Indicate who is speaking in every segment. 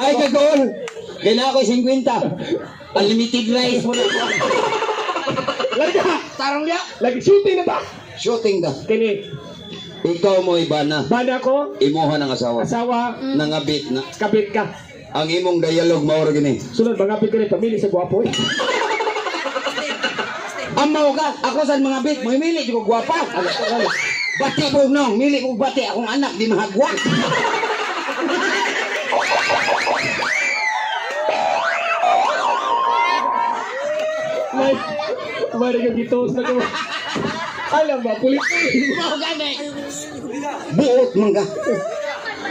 Speaker 1: Ay, kagol. Kailangan ko 50. Unlimited rice mo na ko.
Speaker 2: Lagi ka.
Speaker 1: Tarong niya.
Speaker 2: Lagi shooting na ba?
Speaker 1: Shooting ka.
Speaker 2: Kini.
Speaker 1: Ikaw mo ibana.
Speaker 2: Bana ko.
Speaker 1: Imuha ng asawa.
Speaker 2: Asawa.
Speaker 1: Nangabit na.
Speaker 2: Kabit ka.
Speaker 1: Ang imong dialog maura gini.
Speaker 2: Sunod, mangapit ka rin. Pamili sa gwapo eh.
Speaker 1: Amaw ka. Ako sa mga bit. Mamili ko gwapa. Bati ko nong. Mili ko bati. Akong anak di mahagwa.
Speaker 2: Mari ka gitos na ko. Alam ba, kulit
Speaker 1: Mau gani. Buot man ka.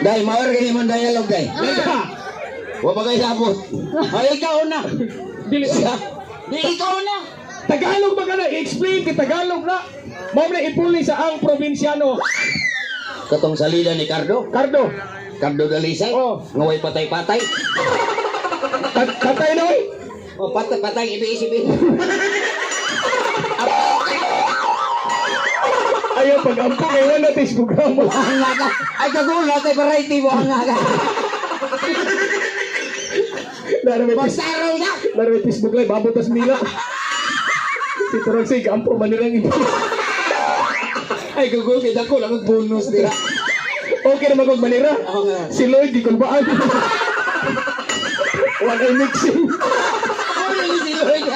Speaker 1: Dahil maura gini man dialog day. Wa ba kayo sabot? Ay, ikaw na.
Speaker 2: Dili siya.
Speaker 1: Di ikaw na.
Speaker 2: Tagalog ba ka na? I-explain kay Tagalog na. Mao na ipuli sa ang probinsyano.
Speaker 1: Katong salida ni Cardo.
Speaker 2: Cardo.
Speaker 1: Cardo Dalisay.
Speaker 2: Oh.
Speaker 1: Ngaway patay-patay.
Speaker 2: Katay na oy.
Speaker 1: Oh, patay-patay. Ibi-isipin.
Speaker 2: Ayaw pag-ampo kayo na tis programa.
Speaker 1: Hanga ka. Ay, kagul. Natay variety mo. Hanga ka. Magsaraw na.
Speaker 2: Laro Facebook live, babutas nila. Si Turang Sig, ampo manilang ito.
Speaker 1: Ay, kagul. Kita ko lang bonus nila.
Speaker 2: Okay naman kong manira.
Speaker 1: Oo nga.
Speaker 2: Si Lloyd, di kulbaan. Wala mixing.
Speaker 1: Ano yung si Lloyd?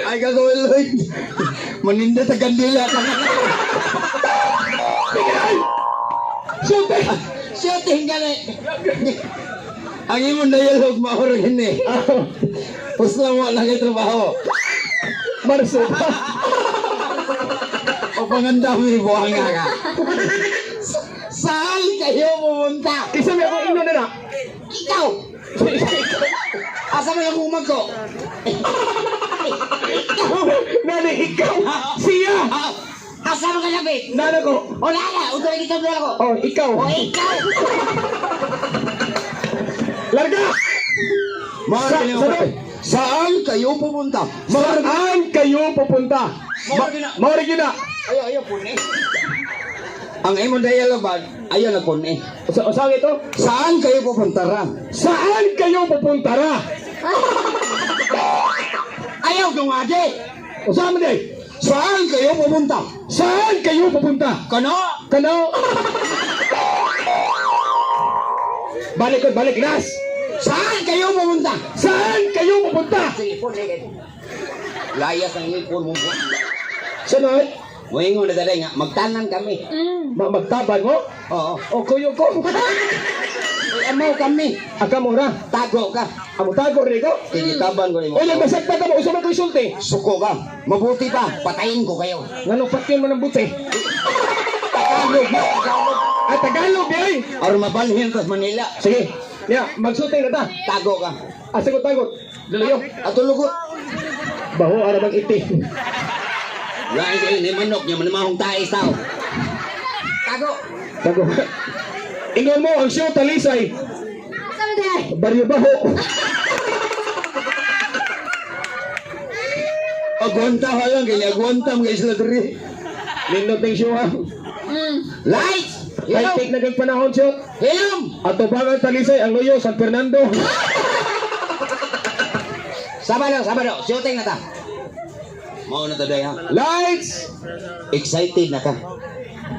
Speaker 1: Ay, kagul, Lloyd. Maninda sa gandila.
Speaker 2: Shooting!
Speaker 1: Shooting ka na. Ang imong dialog maura gini. Pusla mo lang yung trabaho.
Speaker 2: Marso.
Speaker 1: O pangandami, buhanga ka. Saan kayo pumunta?
Speaker 2: Isa may akong ino na na.
Speaker 1: Ikaw! Asa mo yung umag ko?
Speaker 2: Nani, ikaw! Siya!
Speaker 1: Asa mo ka labit?
Speaker 2: Nana ko!
Speaker 1: O nana, utoy kita doon ako.
Speaker 2: Oh, ikaw!
Speaker 1: O ikaw!
Speaker 2: Larga!
Speaker 1: Saan kayo pupunta?
Speaker 2: Saan kayo pupunta? Maurigi na!
Speaker 1: Ayaw po ni. Ang imong dialog ba? Ayaw na po ni.
Speaker 2: Saan ito?
Speaker 1: Saan kayo pupunta ra?
Speaker 2: Saan kayo pupunta ra?
Speaker 1: Ayaw dumadi.
Speaker 2: Saan mo di?
Speaker 1: Saan kayo pupunta?
Speaker 2: Saan kayo pupunta?
Speaker 1: Kano?
Speaker 2: Kano? Balik ko, balik, last!
Speaker 1: Saan kayo pupunta?
Speaker 2: Saan kayo pupunta?
Speaker 1: Sige po, sige. Layas ang ipon mo po.
Speaker 2: Sunod,
Speaker 1: Wingon na dali nga, magtanan kami.
Speaker 2: magtaban mo?
Speaker 1: Oo.
Speaker 2: O kuyo ko?
Speaker 1: Amaw kami.
Speaker 2: Aka mo ra?
Speaker 1: Tago ka.
Speaker 2: Amo tago rin ko?
Speaker 1: Tinitaban ko rin mo.
Speaker 2: O nagmasagpa ka mo, usa man ko isulti.
Speaker 1: Suko ka. Mabuti pa. Patayin ko kayo.
Speaker 2: Nganong patyon mo ng buti?
Speaker 1: Tagalog.
Speaker 2: Ay, Tagalog eh!
Speaker 1: Or mabalhin sa Manila.
Speaker 2: Sige, ya, magsulti na ta.
Speaker 1: Tago ka.
Speaker 2: Asagot tagot. Dalayo.
Speaker 1: At tulugot.
Speaker 2: Baho arabang iti.
Speaker 1: Lain kayo ni manok niya manamahong tais tao. Tago.
Speaker 2: Tago. Ingon mo ang show talisay. Baryo baho.
Speaker 1: Agwanta ka lang. Kaya agwanta mga isla diri.
Speaker 2: Nindot ng show ha.
Speaker 1: Lights!
Speaker 2: Ay,
Speaker 1: Hilom!
Speaker 2: take na kang panahon show.
Speaker 1: Hilom!
Speaker 2: Ato bagang talisay ang loyo San Fernando.
Speaker 1: Sabado. Shooting na ta. Mau na taday ha.
Speaker 2: Lights!
Speaker 1: Excited na ka.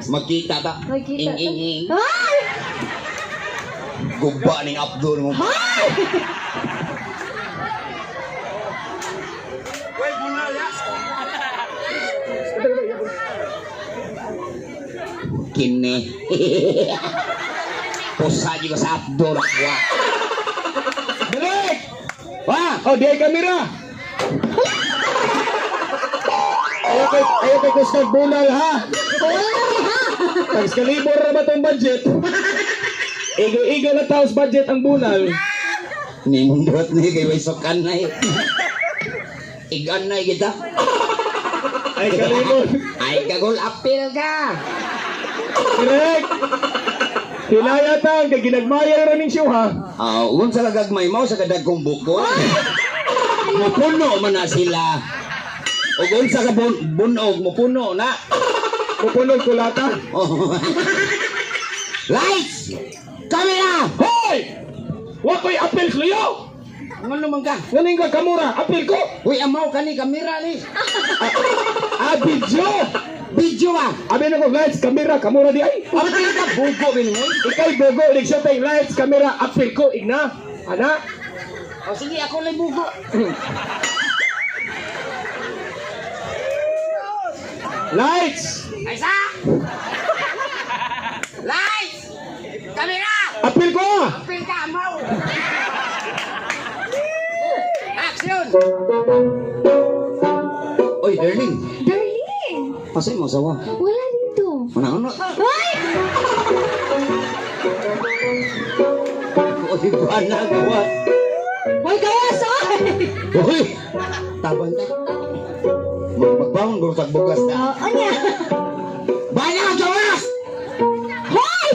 Speaker 1: Magkita ta.
Speaker 3: Magkita.
Speaker 1: Ing.
Speaker 3: Ay!
Speaker 1: Gugba ning Abdul mo. Kini. Pusa juga sa Abdul. Wah.
Speaker 2: Balik!
Speaker 1: Wah.
Speaker 2: Oh, di ay kamera. Ayaw kay Gustav Bunal ha. Excalibur na ba itong budget? Igo na taos budget ang Bunal.
Speaker 1: Ni mundot ni kay way sokan na. Igan na kita.
Speaker 2: Ay, kalibur.
Speaker 1: Ay kagol apil ka.
Speaker 2: Correct. Hinayatan kay ginagmaya na ning show ha.
Speaker 1: Unsa ka gagmay mo sa kadagkong buko. Mupuno man na sila. O unsa ka bunog mupuno na.
Speaker 2: Pupunog kulata.
Speaker 1: Lights! Camera!
Speaker 2: Hoy! Wa ko'y apel kluyo.
Speaker 1: Ano man ka?
Speaker 2: Nganing ka kamura, apel ko.
Speaker 1: Uy, amaw ka ni kamera ni.
Speaker 2: Video.
Speaker 1: Video ba?
Speaker 2: Abi na ko lights, camera, kamura di ay.
Speaker 1: Apil ka bugo binimoy.
Speaker 2: Ikay bogo, nagshotay lights, camera, apel ko, igna. Ana.
Speaker 1: O sige, ako lang bugo.
Speaker 2: Lights.
Speaker 1: Ay sa! Lights! Kamera!
Speaker 2: Apel ko.
Speaker 1: Apil ka, amaw! Action! Oy, darling.
Speaker 3: Darling!
Speaker 1: Pasay mo sawa.
Speaker 3: Wala dito.
Speaker 1: Ano?
Speaker 3: Ay!
Speaker 1: Oy, bana, gawas.
Speaker 3: Hoy, gawas! Ay!
Speaker 1: Uy! Tabang ka. Magbangon, bursak bukas na.
Speaker 3: Anya?
Speaker 1: Bana, gawas!
Speaker 3: Hoy!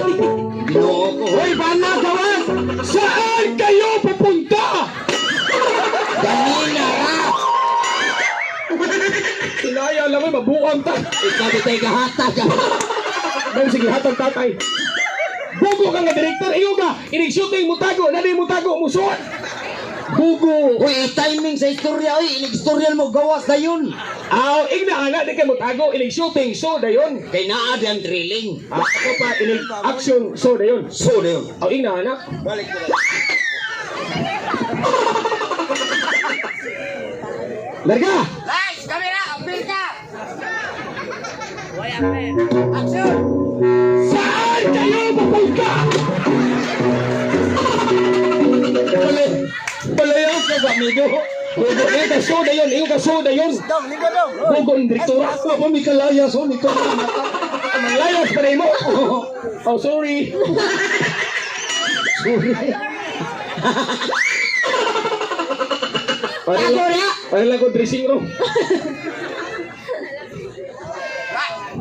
Speaker 1: Ginoo ko. Hoy, bana, gawas!
Speaker 2: Saan kayo pupunta?
Speaker 1: Ganina ka!
Speaker 2: Tinaya lang may mabuang ta.
Speaker 1: Ikaw bitay kahatag ka.
Speaker 2: Dahil sige, hatag tatay. Bugo ka nga director, iyo ka. Inig shooting mo tago, nadi mo tago, musuan. Bugo.
Speaker 1: Uy, timing sa istorya. Uy, inig-istorya mo, gawas na yun.
Speaker 2: Aw, igna nga, di kayo mo tago, inig shooting, so da yun.
Speaker 1: Kay naad ang drilling.
Speaker 2: Ako pa, inig action, so da yun.
Speaker 1: So na yun.
Speaker 2: Aw, igna nga na.
Speaker 1: Balik ko lang.
Speaker 2: Larga!
Speaker 1: Lights, camera, apil ka! Action!
Speaker 2: Saan kayo pupunta?
Speaker 1: Palayaw ka ba, amigo?
Speaker 2: Bugo, iyo ka, so da yun, iyo ka, so da yun. Bugo ang direktora.
Speaker 1: Ako pa may kalayas, oh, nito na mata.
Speaker 2: Layas pa rin mo. Oh, sorry. Para lang ko dressing room.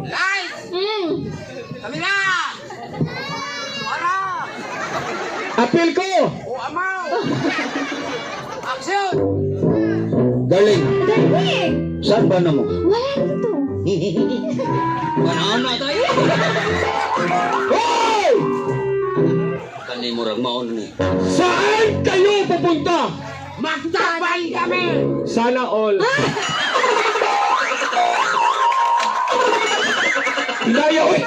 Speaker 1: Lights,
Speaker 3: Hmm.
Speaker 1: camera! Para!
Speaker 2: Apil ko!
Speaker 1: O, amaw! Action! Darling,
Speaker 3: Darling!
Speaker 1: saan ba na mo?
Speaker 3: Wala dito.
Speaker 1: Ano tayo?
Speaker 2: Hoy!
Speaker 1: Kanay mo rang maon ni.
Speaker 2: Saan kayo pupunta?
Speaker 1: Magtabay kami!
Speaker 2: Sana all. Hinaya, oy!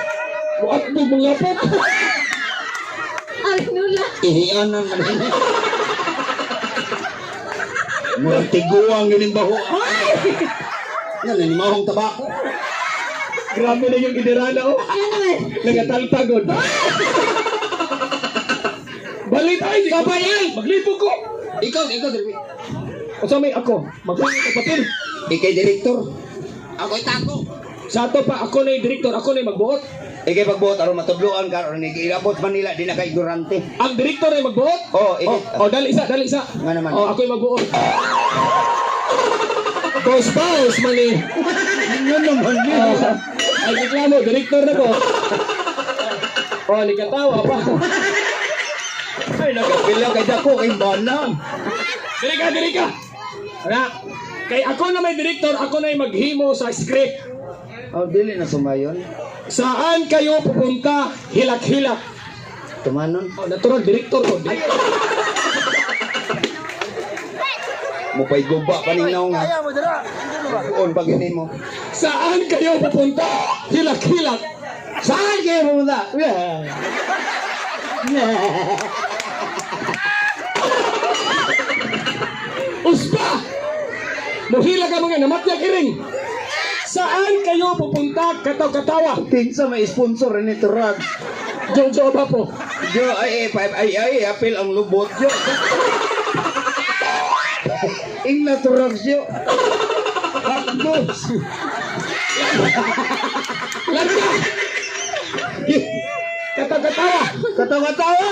Speaker 2: Buat mo mga po.
Speaker 3: Ay, nula.
Speaker 1: Ihianan na rin. Murang tiguang yun yung baho. Yan, nanimahong tabako.
Speaker 2: Grabe na yung idirana, oh.
Speaker 3: Ano naman?
Speaker 2: Nagataltagod. Balik tayo, di ka ba yan? Maglipog ko.
Speaker 1: Ikaw, Dirby.
Speaker 2: O sa may ako, magpapit ka patil.
Speaker 1: Ikay direktor. Ako'y tako.
Speaker 2: Sa ato pa, ako na yung director, ako na yung magbuot.
Speaker 1: Ikay pagbuot, aron matubluan ka, aron ikilabot Manila, di na kay ignorante.
Speaker 2: Ang director na yung magbuot?
Speaker 1: Oh, edit.
Speaker 2: Dali isa, dali isa.
Speaker 1: Nga naman.
Speaker 2: Oh, ako yung magbuot. Boss, mali.
Speaker 1: Ano naman
Speaker 2: Ay, reklamo, director na ko. Oh, likatawa pa.
Speaker 1: Ay, nagapila kay dako, kay banang.
Speaker 2: Diri ka. Anak, kay ako na may director, ako na yung maghimo sa script.
Speaker 1: Oh, dili na sumayon.
Speaker 2: Saan kayo pupunta? Hilak-hilak.
Speaker 1: Tumanon.
Speaker 2: Oh, natural, director ko.
Speaker 1: Mupay guba pa ning naong nga. On pag yun mo.
Speaker 2: Saan kayo pupunta? Hilak-hilak.
Speaker 1: Saan kayo pumunta?
Speaker 2: Uspa! Muhila ka mga namatya kiring. Saan kayo pupunta? Kataw-katawa.
Speaker 1: Kinsa may sponsor ni Turag.
Speaker 2: Jojo ba po?
Speaker 1: Jo, ay, apil ang lubot, Jo. Ing na Turag, Jo. Hakdos.
Speaker 2: Larga! Kataw-katawa.
Speaker 1: Katawa-tawa.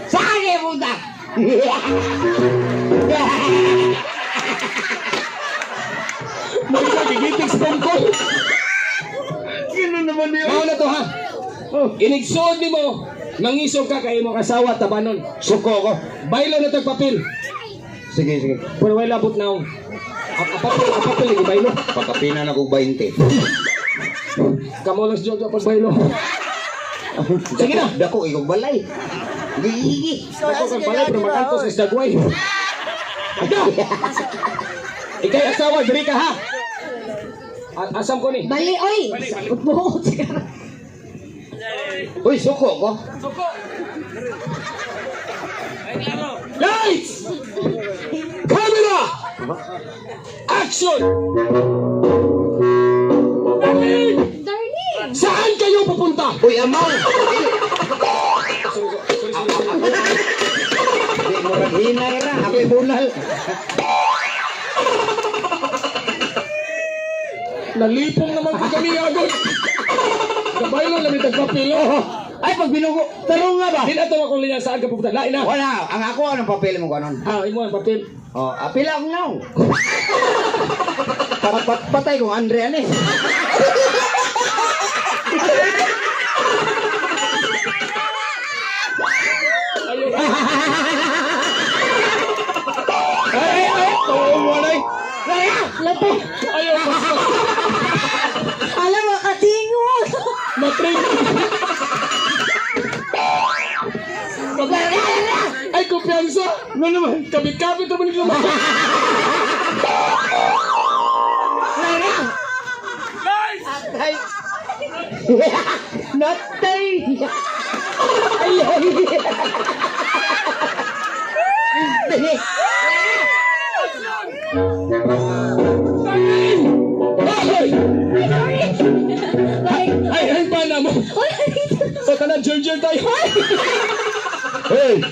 Speaker 1: Saan kayo pumunta?
Speaker 2: May nagigitig sa pangkol.
Speaker 1: Gano'n naman yun.
Speaker 2: Mao na to ha. Inigsod ni mo. Mangisog ka kay imong asawa tabanon.
Speaker 1: Suko ko.
Speaker 2: Baylo na tag papel.
Speaker 1: Sige, sige.
Speaker 2: Pero wala labot na ako. Apapel ni baylo.
Speaker 1: Pagkapina na kong 20.
Speaker 2: Kamo lang si Jojo pag baylo. Sige na.
Speaker 1: Dako, ikaw balay. Gigi.
Speaker 2: Ako kang pala, pero makantos is dagway. Aga! Ikay asawa, diri ka ha? Asam ko ni.
Speaker 3: Bali, oy. Buot ka.
Speaker 1: Uy, suko ko.
Speaker 2: Lights! Camera! Action!
Speaker 3: Darling.
Speaker 2: Saan kayo pupunta?
Speaker 1: Uy, amaw. Di mo maghina na. Ako'y bunal.
Speaker 2: Nalipong naman ko kami agad. Gabay lang namin tagpapil.
Speaker 1: Ay, pag binugo. Tarong nga ba?
Speaker 2: Di na ito akong linya saan ka pupunta. Lain na.
Speaker 1: Wala. Ang ako, anong papel mo kanon?
Speaker 2: Imo ang papel.
Speaker 1: Oh, apila akong naw. Para patay kong Andre ani.
Speaker 2: Ayun. Ay! Tawa na eh.
Speaker 3: Lato.
Speaker 2: Ayaw, basta.
Speaker 3: Alam mo, katingon.
Speaker 2: Matring. Ay, kumpiyansa. Ano naman? Kabit-kabit naman ito.
Speaker 1: Ay. Natay. Ay. Dali.
Speaker 2: Ay, pa naman. Sa tanan, Georgia tayo.
Speaker 1: Hey.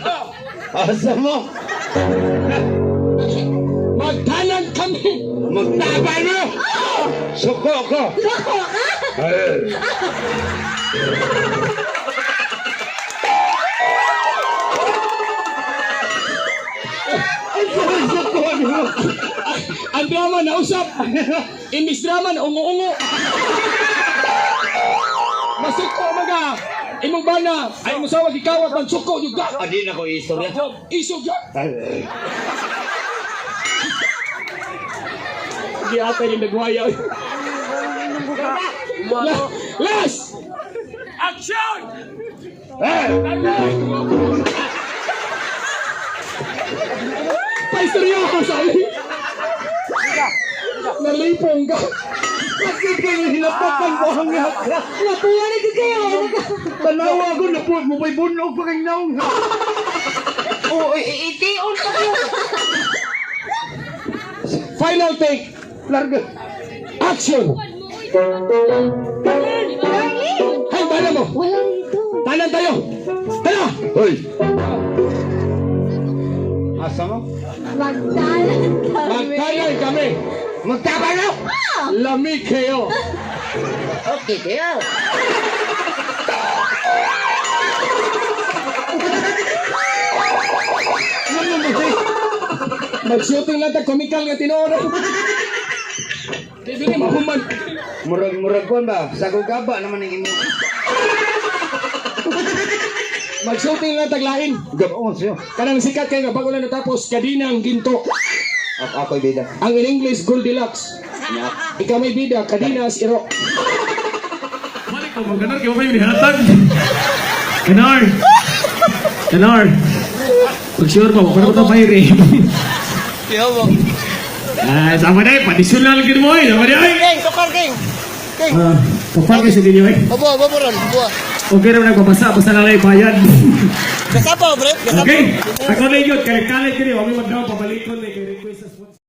Speaker 1: Asa mo?
Speaker 2: Magtanan kami.
Speaker 1: Magtabay mo. Suko ko.
Speaker 3: Loko ka.
Speaker 2: Ang drama na usap. Imbis drama na ungo-ungo. Masuko mga. Imong bana. Ay musawag ikawat ng suko juga.
Speaker 1: Adi na ko istorya.
Speaker 2: Isog yan. Hindi ata yung nagwaya. Last! Action! Paistorya ako sa iyo. Nalipong ka.
Speaker 1: Bakit kayo hinapapan ko ang haka?
Speaker 3: Natuwa na ka kayo.
Speaker 1: Tanawa ko na po. Mupay bunog pa kang naong. Oo, itiyon pa ko.
Speaker 2: Final take.
Speaker 1: Larga.
Speaker 2: Action!
Speaker 3: Darling.
Speaker 2: Hay, bala mo.
Speaker 3: Wala rito.
Speaker 2: Tanan tayo. Tara!
Speaker 1: Hoy. Asa mo?
Speaker 3: Magdalan kami.
Speaker 2: Magtayan kami.
Speaker 1: Magtabalo.
Speaker 2: Lamig kayo.
Speaker 1: Okay, kayo.
Speaker 2: Mag-shooting lang ta komikal nga tinoro. Di bili mahuman.
Speaker 1: Murag-murag ko ba? Sagog gaba naman ang imo.
Speaker 2: Mag-shooting lang taglain.
Speaker 1: Gabon siyo.
Speaker 2: Kanang sikat kayo nga bago na natapos Kadinang Ginto.
Speaker 1: Ako'y bida.
Speaker 2: Ang in English Goldilocks. Ikaw may bida Kadinas Iro.
Speaker 4: Balik ko, magkanar kayo kayo nihatag. Kanar! Kanar! Pag sure pa, wala ko ito fire eh. Sama na eh, padisunal ka mo eh. Sama na eh.
Speaker 5: King, tukar King. King.
Speaker 4: Pagpag kayo sa ganyo eh.
Speaker 5: Obo ron, buwa.
Speaker 4: Okay na nagpapasa, basta na lang bayad.
Speaker 5: Kasapo, bre. Kasapo.
Speaker 4: Okay, ako na yun, kalay-kalay ka rin. Huwag mo magdaw, pabalikon eh. Kaya request sa sponsor.